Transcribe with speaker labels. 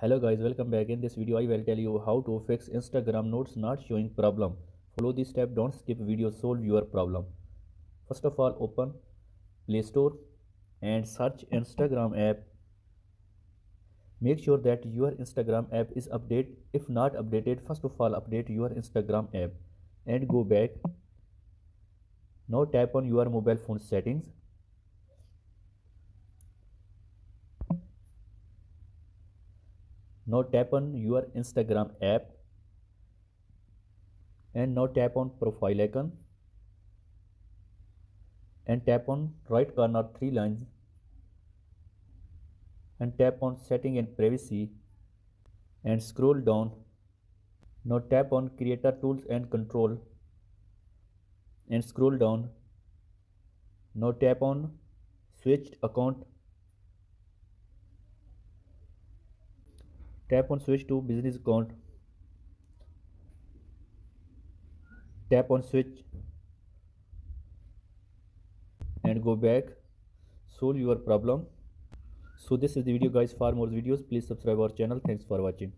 Speaker 1: Hello guys, welcome back. In this video I will tell you how to fix Instagram notes not showing problem. Follow this step, don't skip video, solve your problem. First of all, open Play Store and search Instagram app. Make sure that your Instagram app is updated. If not updated, first of all update your Instagram app and go back. Now tap on your mobile phone settings. Now tap on your Instagram app and now tap on profile icon and tap on right corner three lines and tap on setting and privacy and scroll down. Now tap on creator tools and control and scroll down. Now tap on switched account. Tap on switch to business account. Tap on switch and go back. Solve your problem. So this is the video guys. For more videos please subscribe our channel. Thanks for watching.